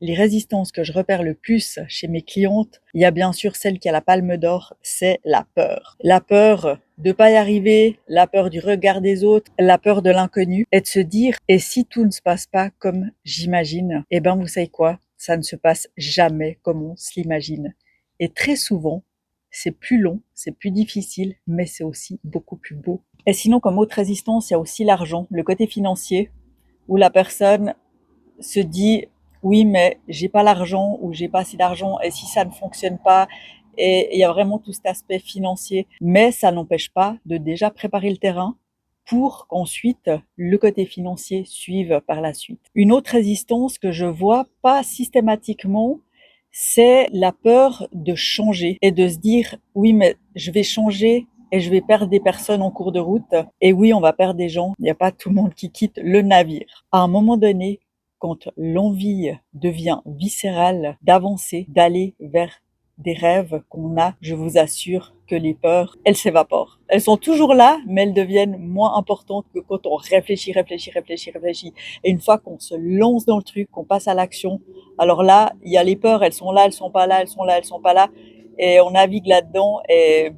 Les résistances que je repère le plus chez mes clientes, il y a bien sûr celle qui a la palme d'or, c'est la peur. La peur de pas y arriver, la peur du regard des autres, la peur de l'inconnu et de se dire, et si tout ne se passe pas comme j'imagine, eh ben vous savez quoi, ça ne se passe jamais comme on se l'imagine. Et très souvent, c'est plus long, c'est plus difficile, mais c'est aussi beaucoup plus beau. Et sinon, comme autre résistance, il y a aussi l'argent, le côté financier, où la personne se dit oui mais j'ai pas l'argent ou j'ai pas assez d'argent et si ça ne fonctionne pas, et il y a vraiment tout cet aspect financier, mais ça n'empêche pas de déjà préparer le terrain pour qu'ensuite le côté financier suive par la suite. Une autre résistance que je vois pas systématiquement, c'est la peur de changer et de se dire oui mais je vais changer et je vais perdre des personnes en cours de route. Et oui, on va perdre des gens. Il n'y a pas tout le monde qui quitte le navire. À un moment donné, quand l'envie devient viscérale d'avancer, d'aller vers des rêves qu'on a, je vous assure que les peurs, elles s'évaporent. Elles sont toujours là, mais elles deviennent moins importantes que quand on réfléchit. Et une fois qu'on se lance dans le truc, qu'on passe à l'action, alors là, il y a les peurs, elles sont là, elles sont pas là, elles sont là, elles sont pas là, et on navigue là-dedans, et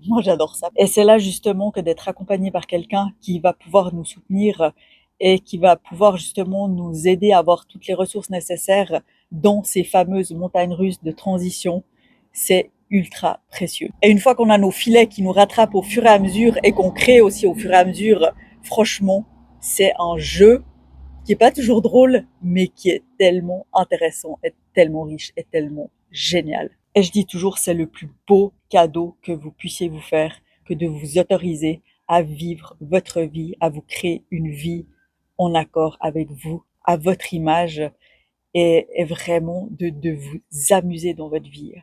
moi j'adore ça. Et c'est là justement que d'être accompagné par quelqu'un qui va pouvoir nous soutenir et qui va pouvoir justement nous aider à avoir toutes les ressources nécessaires dans ces fameuses montagnes russes de transition, c'est ultra précieux. Et une fois qu'on a nos filets qui nous rattrapent au fur et à mesure et qu'on crée aussi au fur et à mesure, franchement, c'est un jeu qui est pas toujours drôle, mais qui est tellement intéressant, et tellement riche, et tellement génial. Et je dis toujours, c'est le plus beau cadeau que vous puissiez vous faire, que de vous autoriser à vivre votre vie, à vous créer une vie en accord avec vous, à votre image, et vraiment de vous amuser dans votre vie.